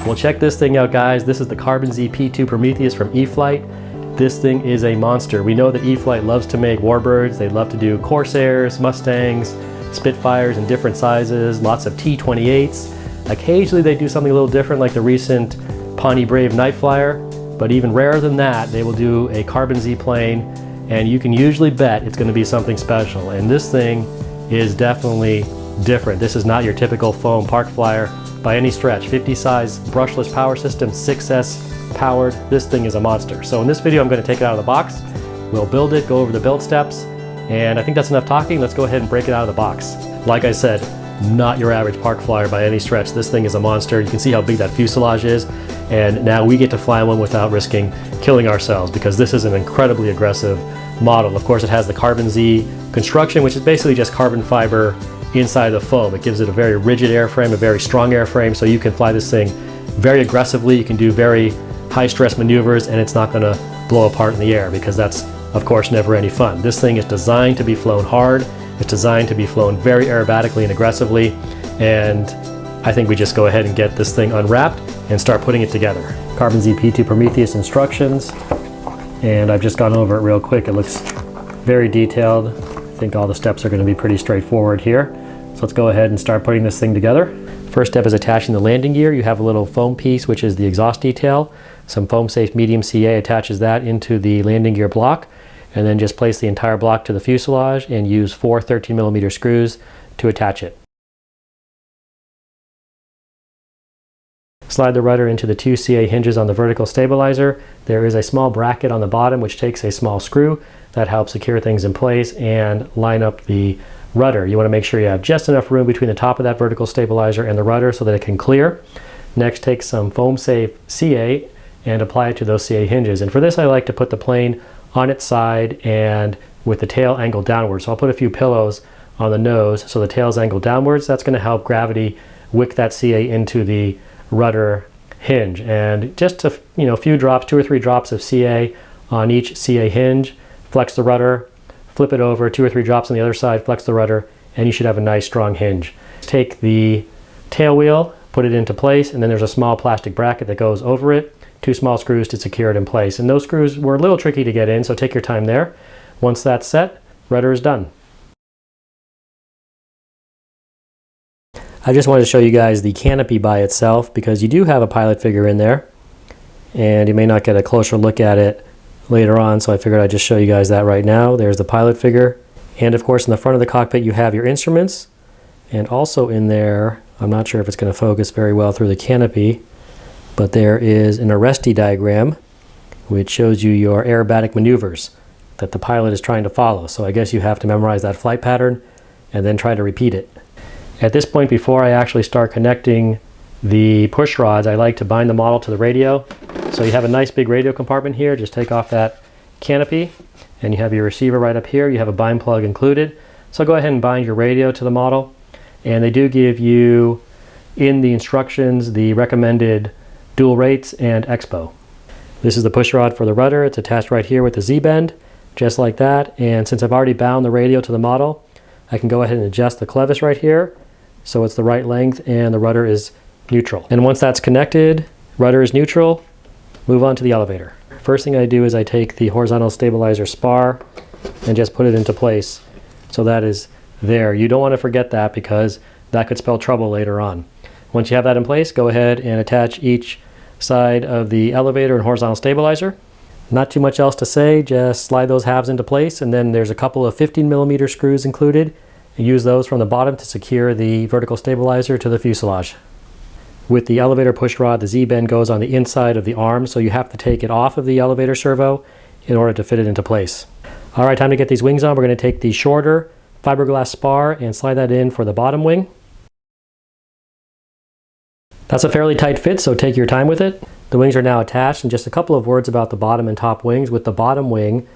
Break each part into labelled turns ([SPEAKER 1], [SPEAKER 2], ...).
[SPEAKER 1] Well, check this thing out, guys. This is the Carbon Z P2 Prometheus from E-flite. This thing is a monster. We know that E-flite loves to make warbirds. They love to do Corsairs, Mustangs, Spitfires in different sizes, lots of T-28s. Occasionally they do something a little different like the recent Pawnee Brave Night Flyer, but even rarer than that, they will do a Carbon Z plane, and you can usually bet it's going to be something special. And this thing is definitely different. This is not your typical foam park flyer by any stretch. 50 size brushless power system, 6S powered. This thing is a monster. So in this video, I'm going to take it out of the box. We'll build it, go over the build steps, and I think that's enough talking. Let's go ahead and break it out of the box. Like I said, not your average park flyer by any stretch. This thing is a monster. You can see how big that fuselage is, and now we get to fly one without risking killing ourselves, because this is an incredibly aggressive model. Of course, it has the Carbon Z construction, which is basically just carbon fiber inside the foam. It gives it a very rigid airframe, a very strong airframe, so you can fly this thing very aggressively. You can do very high stress maneuvers, and it's not going to blow apart in the air, because that's of course never any fun. This thing is designed to be flown hard. It's designed to be flown very aerobatically and aggressively, and I think we just go ahead and get this thing unwrapped and start putting it together. Carbon Z P2 Prometheus instructions, and I've just gone over it real quick. It looks very detailed. I think all the steps are going to be pretty straightforward here. So let's go ahead and start putting this thing together. First step is attaching the landing gear. You have a little foam piece, which is the exhaust detail. Some foam safe medium CA attaches that into the landing gear block, and then just place the entire block to the fuselage and use 4 13mm screws to attach it. Slide the rudder into the 2 CA hinges on the vertical stabilizer. There is a small bracket on the bottom which takes a small screw that helps secure things in place and line up the rudder. You want to make sure you have just enough room between the top of that vertical stabilizer and the rudder so that it can clear. Next, take some foam safe CA and apply it to those CA hinges. And for this, I like to put the plane on its side and with the tail angled downwards. So I'll put a few pillows on the nose so the tail's angled downwards. That's going to help gravity wick that CA into the rudder hinge. And just a few drops, 2 or 3 drops of CA on each CA hinge. Flex the rudder, flip it over, 2 or 3 drops on the other side, flex the rudder, and you should have a nice strong hinge. Take the tail wheel, put it into place, and then there's a small plastic bracket that goes over it. 2 small screws to secure it in place. And those screws were a little tricky to get in, so take your time there. Once that's set, rudder is done. I just wanted to show you guys the canopy by itself, because you do have a pilot figure in there, and you may not get a closer look at it later on, so I figured I'd just show you guys that right now. There's the pilot figure. And of course, in the front of the cockpit, you have your instruments, and also in there, I'm not sure if it's going to focus very well through the canopy, but there is an arrestee diagram which shows you your aerobatic maneuvers that the pilot is trying to follow. So I guess you have to memorize that flight pattern and then try to repeat it. At this point, before I actually start connecting the push rods, I like to bind the model to the radio. So you have a nice big radio compartment here. Just take off that canopy and you have your receiver right up here. You have a bind plug included. So go ahead and bind your radio to the model. And they do give you in the instructions the recommended dual rates and expo. This is the push rod for the rudder. It's attached right here with the Z-bend, just like that. And since I've already bound the radio to the model, I can go ahead and adjust the clevis right here so it's the right length and the rudder is neutral. And once that's connected, rudder is neutral, move on to the elevator. First thing I do is I take the horizontal stabilizer spar and just put it into place. So that is there. You don't want to forget that, because that could spell trouble later on. Once you have that in place, go ahead and attach each side of the elevator and horizontal stabilizer. Not too much else to say, just slide those halves into place, and then there's a couple of 15mm screws included. And use those from the bottom to secure the vertical stabilizer to the fuselage. With the elevator push rod, the Z-bend goes on the inside of the arm, so you have to take it off of the elevator servo in order to fit it into place. All right, time to get these wings on. We're going to take the shorter fiberglass spar and slide that in for the bottom wing. That's a fairly tight fit, so take your time with it. The wings are now attached, and just a couple of words about the bottom and top wings. With the bottom wing,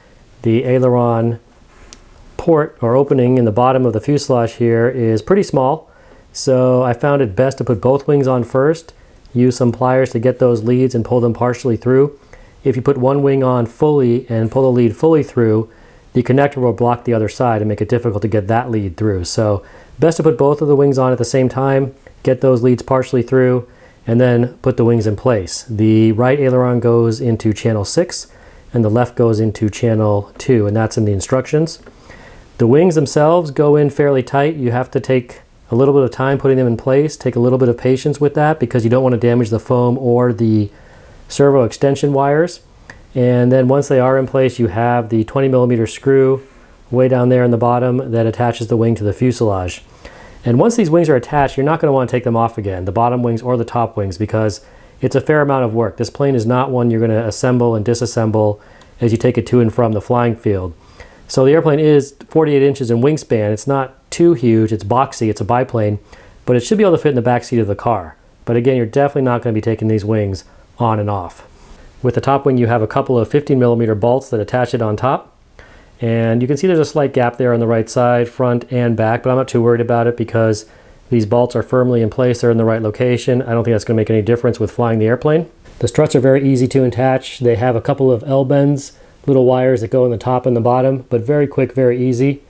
[SPEAKER 1] the aileron port or opening in the bottom of the fuselage here is pretty small, so I found it best to put both wings on first, use some pliers to get those leads and pull them partially through. If you put one wing on fully and pull the lead fully through, the connector will block the other side and make it difficult to get that lead through. So best to put both of the wings on at the same time, get those leads partially through, and then put the wings in place. The right aileron goes into channel 6 and the left goes into channel 2, and that's in the instructions. The wings themselves go in fairly tight. You have to take a little bit of time putting them in place, take a little bit of patience with that because you don't want to damage the foam or the servo extension wires. And then once they are in place, you have the 20mm screw way down there in the bottom that attaches the wing to the fuselage. And once these wings are attached, you're not going to want to take them off again, the bottom wings or the top wings, because it's a fair amount of work. This plane is not one you're going to assemble and disassemble as you take it to and from the flying field. So the airplane is 48 inches in wingspan. It's not too huge, it's boxy, it's a biplane, but it should be able to fit in the back seat of the car. But again, you're definitely not going to be taking these wings on and off. With the top wing, you have a couple of 15mm bolts that attach it on top. And you can see there's a slight gap there on the right side, front and back, but I'm not too worried about it because these bolts are firmly in place, they're in the right location. I don't think that's going to make any difference with flying the airplane. The struts are very easy to attach. They have a couple of L-bends, little wires that go in the top and the bottom, but very quick, very easy.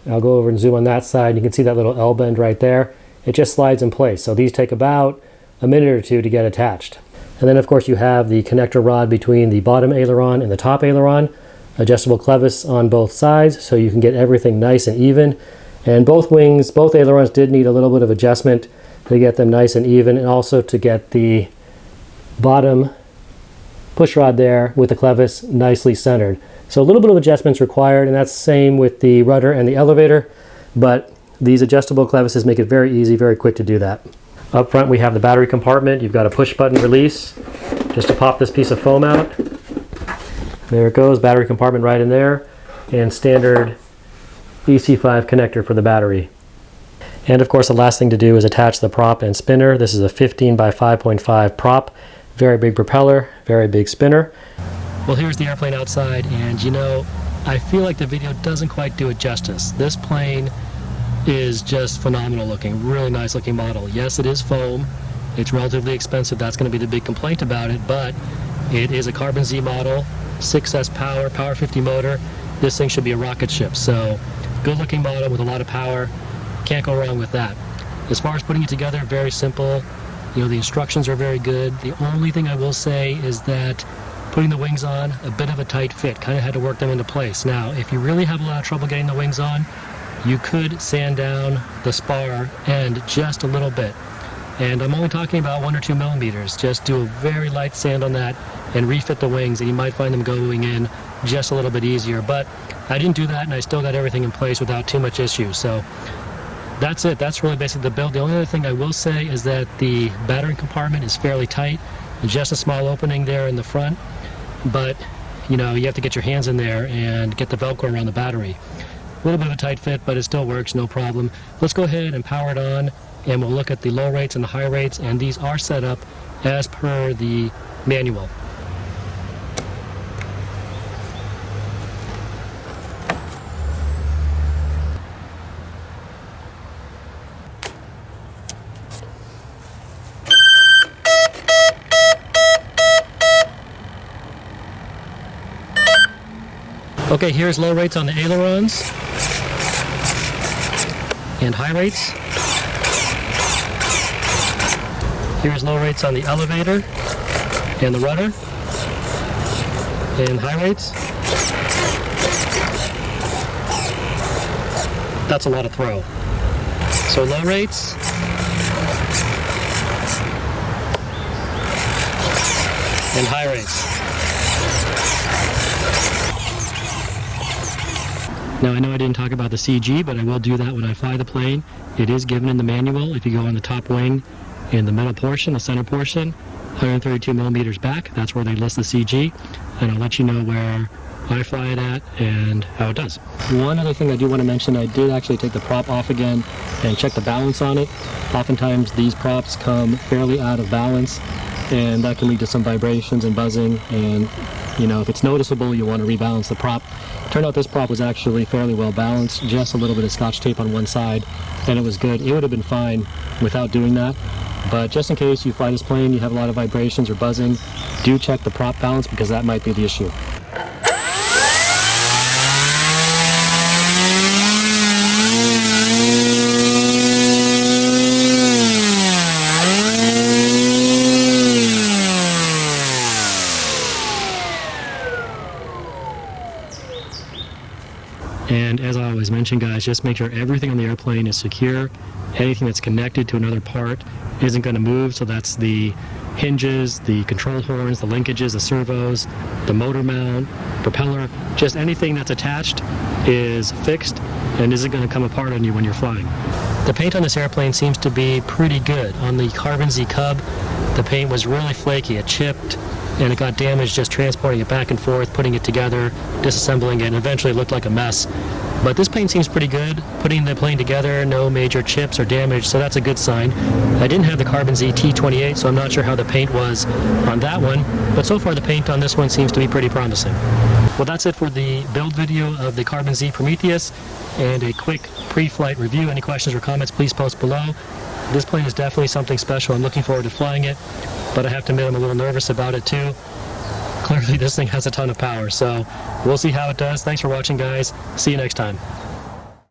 [SPEAKER 1] I'll go over and zoom on that side. You can see that little L-bend right there. It just slides in place. So these take about a minute or two to get attached. And then of course you have the connector rod between the bottom aileron and the top aileron, adjustable clevis on both sides so you can get everything nice and even. And both wings, both ailerons did need a little bit of adjustment to get them nice and even, and also to get the bottom push rod there with the clevis nicely centered. So a little bit of adjustments required, and that's the same with the rudder and the elevator, but these adjustable clevises make it very easy, very quick to do that. Up front we have the battery compartment. You've got a push button release just to pop this piece of foam out. There it goes, battery compartment right in there, and standard EC5 connector for the battery. And of course the last thing to do is attach the prop and spinner. This is a 15 by 5.5 prop, very big propeller, very big spinner. Well, here's the airplane outside, and you know, I feel like the video doesn't quite do it justice. This plane is just phenomenal looking, really nice looking model. Yes, it is foam, it's relatively expensive, that's going to be the big complaint about it, but it is a Carbon Z model, 6S power, Power 50 motor. This thing should be a rocket ship, so good looking model with a lot of power, can't go wrong with that. As far as putting it together, very simple. You know, the instructions are very good. The only thing I will say is that putting the wings on, a bit of a tight fit, kind of had to work them into place. Now, if you really have a lot of trouble getting the wings on, you could sand down the spar end just a little bit. And I'm only talking about 1 or 2 millimeters. Just do a very light sand on that and refit the wings, and you might find them going in just a little bit easier. But I didn't do that, and I still got everything in place without too much issue. So that's it. That's really basically the build. The only other thing I will say is that the battery compartment is fairly tight. Just a small opening there in the front. But, you know, you have to get your hands in there and get the Velcro around the battery. A little bit of a tight fit, but it still works, no problem. Let's go ahead and power it on, and we'll look at the low rates and the high rates, and these are set up as per the manual. Okay, here's low rates on the ailerons and high rates. Here's low rates on the elevator and the rudder and high rates. That's a lot of throw. So low rates and high rates. Now I know I didn't talk about the CG, but I will do that when I fly the plane. It is given in the manual. If you go on the top wing in the middle portion, the center portion, 132 millimeters back, that's where they list the CG, and I'll let you know where I fly it at and how it does. One other thing I do want to mention, I did actually take the prop off again and check the balance on it. Oftentimes these props come fairly out of balance, and that can lead to some vibrations and buzzing, and you know, if it's noticeable, you want to rebalance the prop. Turned out this prop was actually fairly well balanced, just a little bit of Scotch tape on one side, and it was good. It would have been fine without doing that, but just in case you fly this plane, you have a lot of vibrations or buzzing, do check the prop balance because that might be the issue. mentioned, guys, just make sure everything on the airplane is secure. Anything that's connected to another part isn't going to move, so that's the hinges, the control horns, the linkages, the servos, the motor mount, propeller, just anything that's attached is fixed and isn't going to come apart on you when you're flying. The paint on this airplane seems to be pretty good. On the Carbon Z Cub, the paint was really flaky. It chipped and it got damaged just transporting it back and forth, putting it together, disassembling it, and eventually it looked like a mess. But this paint seems pretty good. Putting the plane together, no major chips or damage, so that's a good sign. I didn't have the Carbon Z T28, so I'm not sure how the paint was on that one, but so far the paint on this one seems to be pretty promising. Well, that's it for the build video of the Carbon Z Prometheus and a quick pre-flight review. Any questions or comments, please post below. This plane is definitely something special. I'm looking forward to flying it, but I have to admit I'm a little nervous about it too. Clearly this thing has a ton of power, so we'll see how it does. Thanks for watching, guys. See you next time.